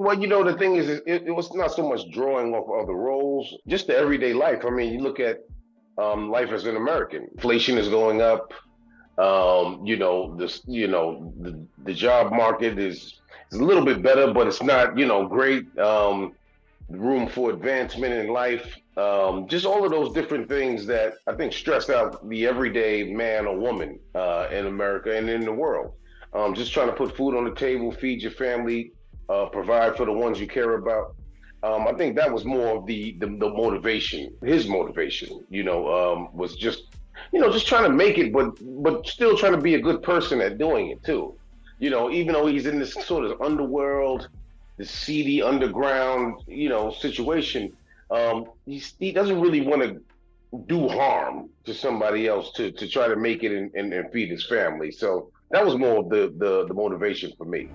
Well, the thing is, it was not so much drawing off other roles, just the everyday life. I mean, you look at life as an American. Inflation is going up. This, the job market is a little bit better, but it's not, great. Room for advancement in life. Just all of those different things that I think stress out the everyday man or woman in America and in the world. Just trying to put food on the table, feed your family, provide for the ones you care about. I think that was more of the motivation. His motivation, was just trying to make it, but still trying to be a good person at doing it too. Even though he's in this sort of underworld, the seedy underground, situation, he doesn't really want to do harm to somebody else to try to make it and feed his family. So that was more of the motivation for me.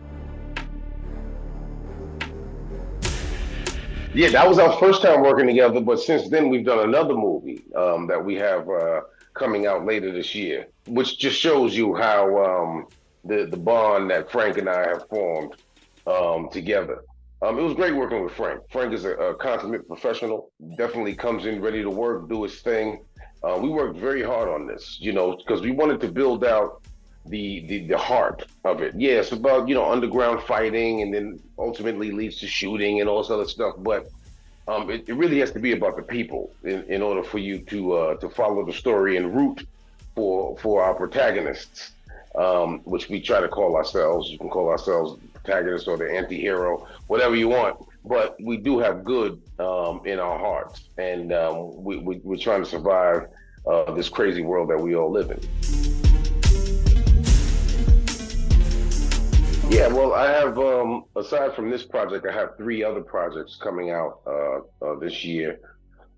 Yeah, that was our first time working together, but since then we've done another movie that we have coming out later this year, which just shows you how the bond that Frank and I have formed together. It was great working with Frank. Frank is a consummate professional, definitely comes in ready to work, do his thing. We worked very hard on this, because we wanted to build out the heart of it. Yeah, it's about, underground fighting and then ultimately leads to shooting and all this other stuff. But it really has to be about the people in order for you to follow the story and root for our protagonists, which we try to call ourselves. You can call ourselves the protagonist or the anti-hero, whatever you want. But we do have good in our hearts, and we're trying to survive this crazy world that we all live in. Yeah, well, I have, aside from this project, I have 3 other projects coming out this year.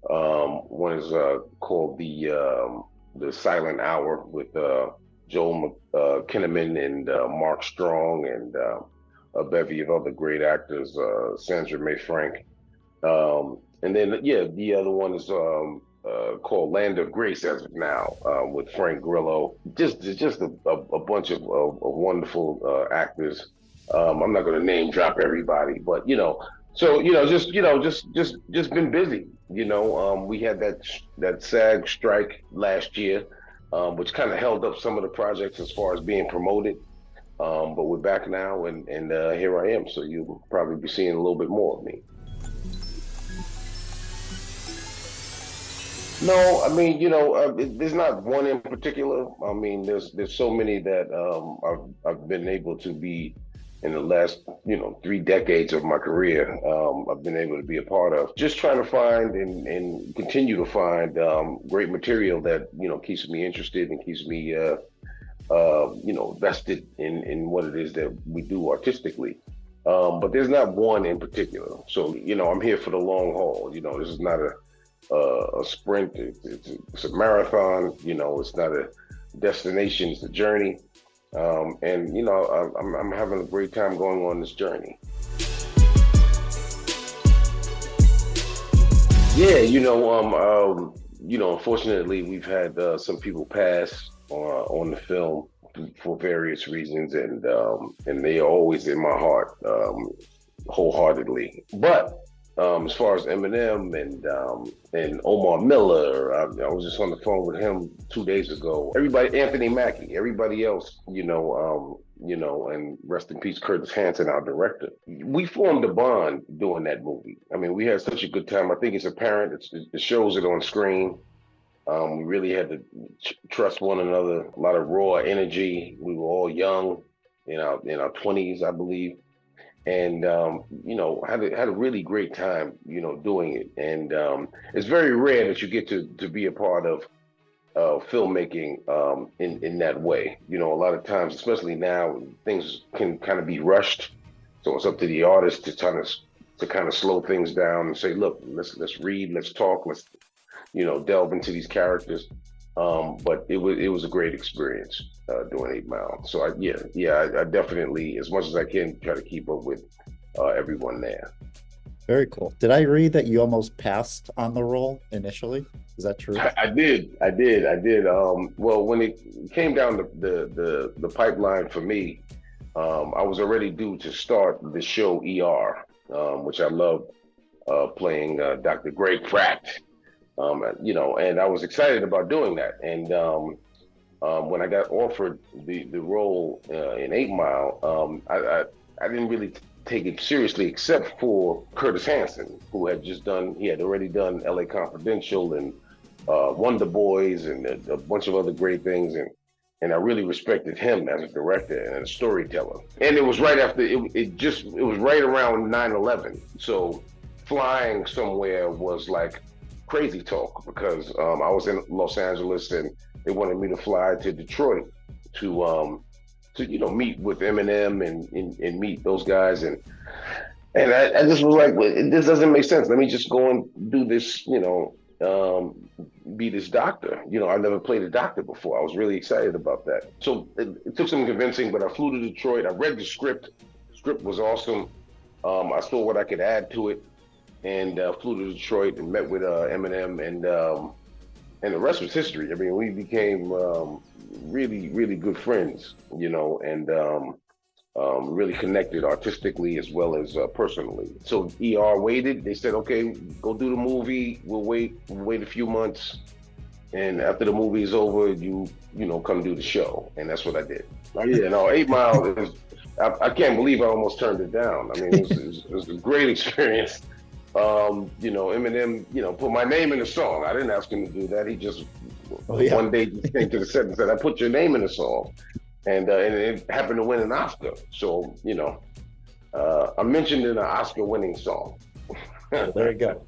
One is called the Silent Hour with Joel Kinnaman and Mark Strong and a bevy of other great actors, Sandra May Frank. And then, yeah, the other one is called Land of Grace as of now with Frank Grillo. Just a bunch of wonderful actors. I'm not going to name drop everybody, but so just been busy. We had that SAG strike last year, which kind of held up some of the projects as far as being promoted. But we're back now, and here I am. So you'll probably be seeing a little bit more of me. No, I mean, there's not one in particular. I mean, there's so many that I've been able to be in the last 3 decades of my career. I've been able to be a part of. Just trying to find and continue to find great material that keeps me interested and keeps me vested in what it is that we do artistically. But there's not one in particular. So I'm here for the long haul. This is not a sprint. It's a marathon. It's not a destination. It's a journey. And I'm having a great time going on this journey. Yeah, unfortunately, we've had some people pass on the film for various reasons, and they are always in my heart wholeheartedly. But as far as Eminem and Omar Miller, I was just on the phone with him 2 days ago. Everybody, Anthony Mackie, everybody else, and rest in peace, Curtis Hanson, our director. We formed a bond doing that movie. I mean, we had such a good time. I think it's apparent. It shows it on screen. We really had to trust one another. A lot of raw energy. We were all young, in our 20s, I believe. And had a really great time, doing it. And it's very rare that you get to be a part of filmmaking in that way. A lot of times, especially now, things can kind of be rushed. So it's up to the artist to kind of slow things down and say, look, let's read, let's talk, let's delve into these characters. But it was a great experience doing 8 Mile. So I definitely, as much as I can, try to keep up with everyone there. Very cool. Did I read that you almost passed on the role initially? Is that true? I did. Well, when it came down to the pipeline for me, I was already due to start the show ER, which I loved playing Dr. Gray Pratt. And I was excited about doing that. And when I got offered the role in 8 Mile, I didn't really take it seriously, except for Curtis Hanson, who he had already done L.A. Confidential and Wonder Boys and a bunch of other great things, and I really respected him as a director and a storyteller. And it was right after it was right around 9/11, so flying somewhere was like crazy talk because I was in Los Angeles and they wanted me to fly to Detroit to meet with Eminem and meet those guys and I just was like, well, this doesn't make sense. Let me just go and do this, be this doctor. I never played a doctor before. I was really excited about that. So it took some convincing, but I flew to Detroit. I read the script. Script was awesome. I saw what I could add to it, and flew to Detroit and met with Eminem, and the rest was history. I mean, we became really, really good friends, and really connected artistically as well as personally. So ER waited. They said, "Okay, go do the movie. We'll wait a few months, and after the movie is over, come do the show." And that's what I did. Oh yeah, no, 8 Mile is. I can't believe I almost turned it down. I mean, it was a great experience. Eminem, put my name in the song. I didn't ask him to do that. He just one day just came to the set and said, "I put your name in the song," and it happened to win an Oscar. So I mentioned in an Oscar-winning song. There you go.